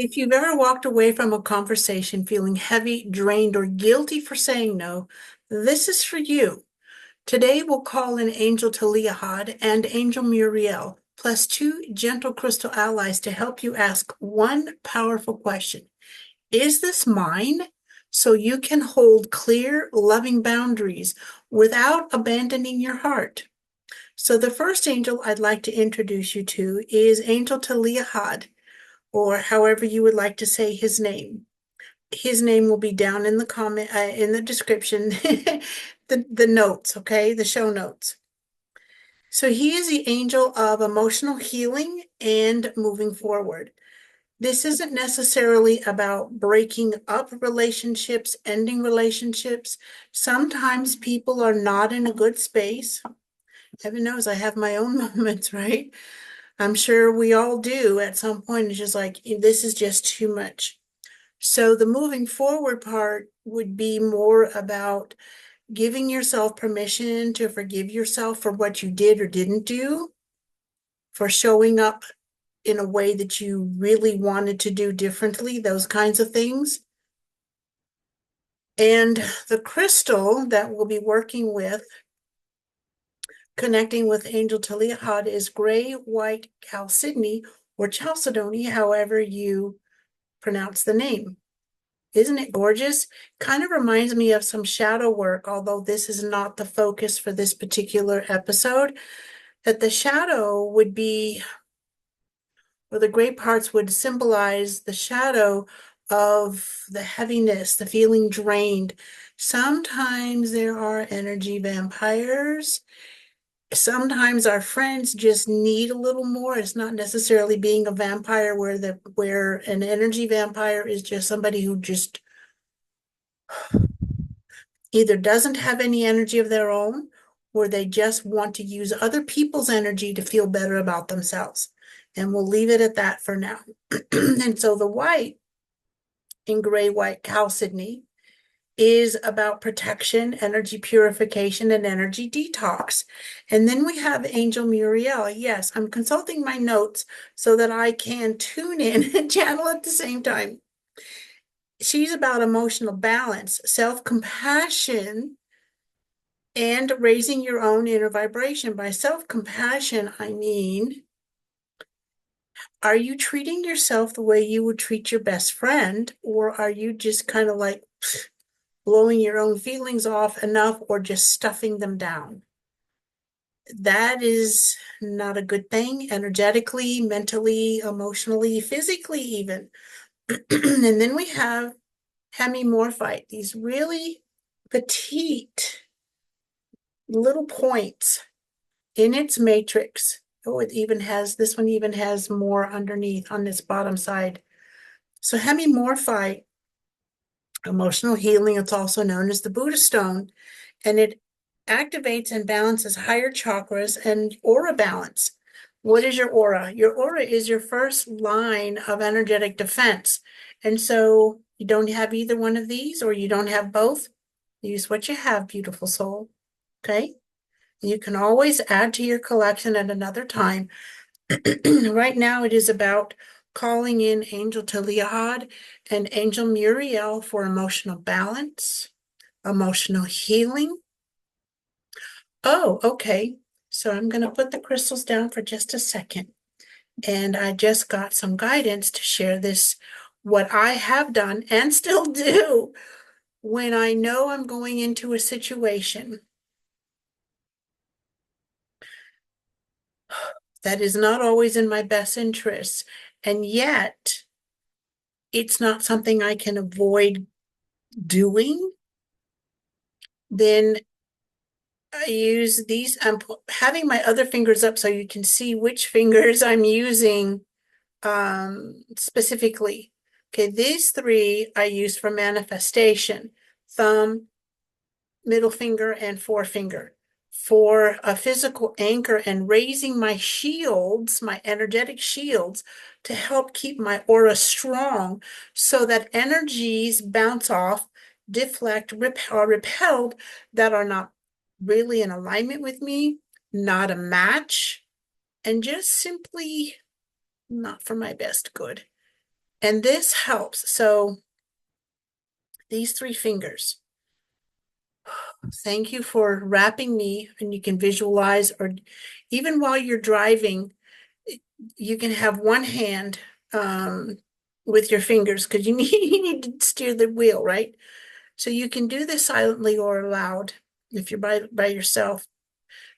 If you've ever walked away from a conversation feeling heavy, drained, or guilty for saying no, this is for you. Today we'll call in Angel Taliahad and Angel Muriel, plus two gentle crystal allies to help you ask one powerful question. Is this mine? So you can hold clear, loving boundaries without abandoning your heart. So the first angel I'd like to introduce you to is Angel Taliahad, or however you would like to say his name. His name will be down in the comment in the description, the notes, okay, the show notes. So he is the angel of emotional healing and moving forward. This isn't necessarily about breaking up relationships, ending relationships. Sometimes people are not in a good space. Heaven knows I have my own moments, right? I'm sure we all do at some point. It's just like, this is just too much. So the moving forward part would be more about giving yourself permission to forgive yourself for what you did or didn't do, for showing up in a way that you really wanted to do differently, those kinds of things. And the crystal that we'll be working with, connecting with Angel Taliahad, is Grey White Chalcedony, or Chalcedony, however you pronounce the name. Isn't it gorgeous? Kind of reminds me of some shadow work, although this is not the focus for this particular episode, that the shadow would be, or the gray parts would symbolize the shadow of the heaviness, the feeling drained. Sometimes there are energy vampires. Sometimes our friends just need a little more. It's not necessarily being a vampire where an energy vampire is just somebody who just either doesn't have any energy of their own, or they just want to use other people's energy to feel better about themselves. And we'll leave it at that for now. And so the white in Grey White Chalcedony is about protection, energy purification, and energy detox. And then we have Angel Muriel. Yes, I'm consulting my notes so that I can tune in and channel at the same time. She's about emotional balance, self-compassion, and raising your own inner vibration. By self-compassion, I mean, are you treating yourself the way you would treat your best friend, or are you just kind of like blowing your own feelings off enough, or just stuffing them down? That is not a good thing, energetically, mentally, emotionally, physically, even. And then we have Hemimorphite, these really petite little points in its matrix. Oh, this one even has more underneath on this bottom side. So hemimorphite, emotional healing, it's also known as the Buddha stone, and it activates and balances higher chakras and aura balance. What is your aura? Your aura is your first line of energetic defense. And so you don't have either one of these, or you don't have both. Use what you have, beautiful soul. Okay? You can always add to your collection at another time. Right now, it is about calling in Angel Taliahad and Angel Muriel for emotional balance, emotional healing. Oh, okay. So I'm going to put the crystals down for just a second. And I just got some guidance to share this, what I have done and still do when I know I'm going into a situation that is not always in my best interest. And yet, it's not something I can avoid doing. Then I use these. I'm having my other fingers up so you can see which fingers I'm using specifically. Okay, these three I use for manifestation: thumb, middle finger, and forefinger. For a physical anchor and raising my shields, my energetic shields, to help keep my aura strong so that energies bounce off, deflect, or repelled that are not really in alignment with me, not a match, and just simply not for my best good. And this helps. So these 3 fingers, thank you for wrapping me, and you can visualize, or even while you're driving, you can have one hand with your fingers because you need, you need to steer the wheel, right? So you can do this silently or aloud. If you're by yourself,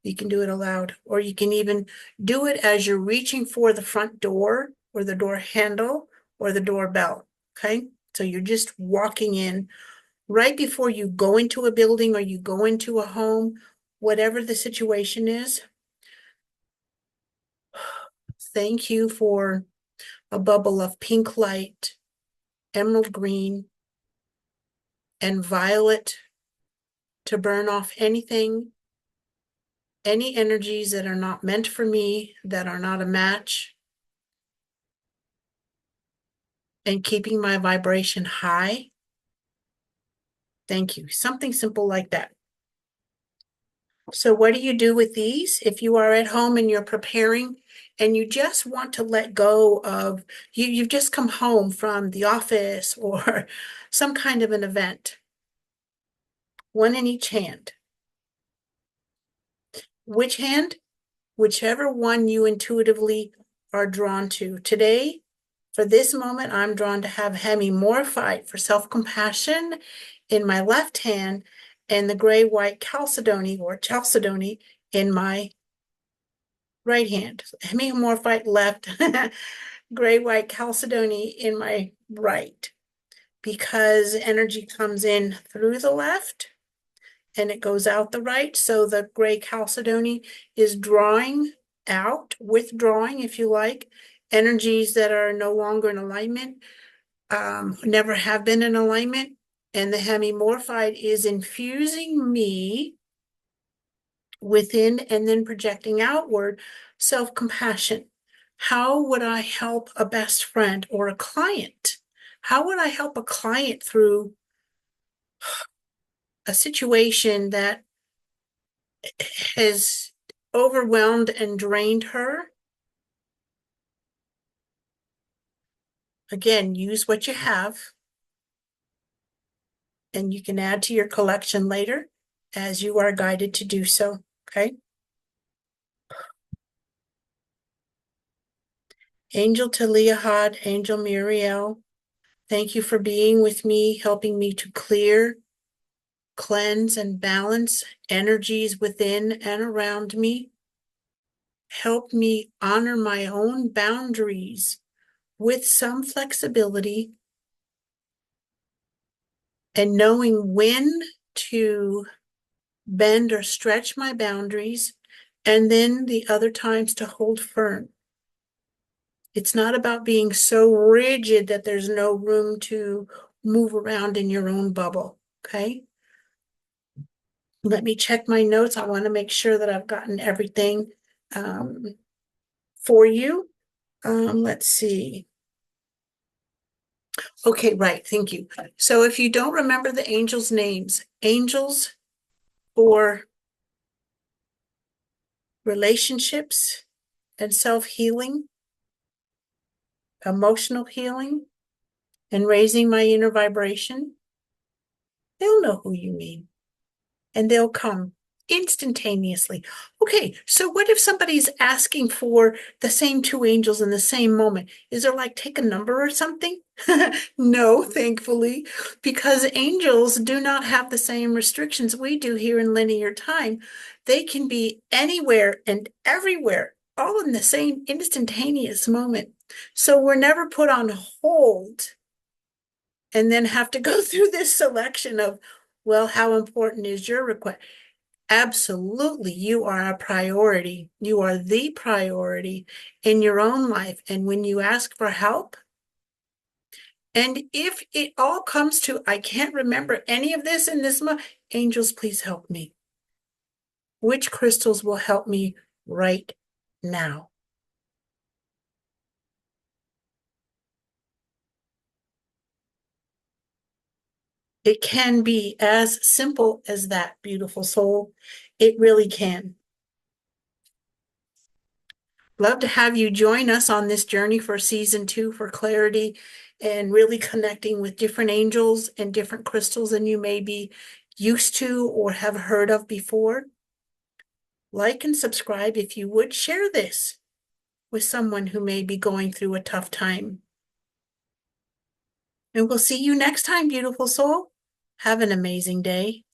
you can do it aloud, or you can even do it as you're reaching for the front door or the door handle or the doorbell. Okay. So you're just walking in right before you go into a building or you go into a home, whatever the situation is. Thank you for a bubble of pink light, emerald green, and violet to burn off anything, any energies that are not meant for me, that are not a match, and keeping my vibration high. Thank you. Something simple like that. So what do you do with these? If you are at home and you're preparing and you just want to let go of, you've just come home from the office or some kind of an event, one in each hand. Which hand? Whichever one you intuitively are drawn to. Today, for this moment, I'm drawn to have Hemimorphite for self-compassion in my left hand and the Grey White Chalcedony or Chalcedony in my right hand. Hemimorphite left, Grey White Chalcedony in my right, because energy comes in through the left and it goes out the right. So the Grey Chalcedony is drawing out, withdrawing, if you like, energies that are no longer in alignment, never have been in alignment. And the Hemimorphite is infusing me within and then projecting outward self-compassion. How would I help a best friend or a client? How would I help a client through a situation that has overwhelmed and drained her? Again, use what you have, and you can add to your collection later as you are guided to do so. Okay. Angel Taliahad, Angel Muriel, thank you for being with me, helping me to clear, cleanse, and balance energies within and around me. Help me honor my own boundaries with some flexibility and knowing when to bend or stretch my boundaries, and then the other times to hold firm. It's not about being so rigid that there's no room to move around in your own bubble, okay? Let me check my notes. I want to make sure that I've gotten everything for you. Let's see. Okay, right, thank you. So if you don't remember the angels' names, angels for relationships and self-healing, emotional healing, and raising my inner vibration, they'll know who you mean and they'll come instantaneously. Okay, so what if somebody's asking for the same 2 angels in the same moment? Is there like take a number or something? No, thankfully, because angels do not have the same restrictions we do here in linear time. They can be anywhere and everywhere, all in the same instantaneous moment. So we're never put on hold and then have to go through this selection of, well, how important is your request? Absolutely, you are a priority. You are the priority in your own life. And when you ask for help, and if it all comes to, I can't remember any of this in this month, angels, please help me. Which crystals will help me right now? It can be as simple as that, beautiful soul. It really can. Love to have you join us on this journey for season 2 for clarity and really connecting with different angels and different crystals than you may be used to or have heard of before. Like and subscribe if you would. Share this with someone who may be going through a tough time. And we'll see you next time, beautiful soul. Have an amazing day.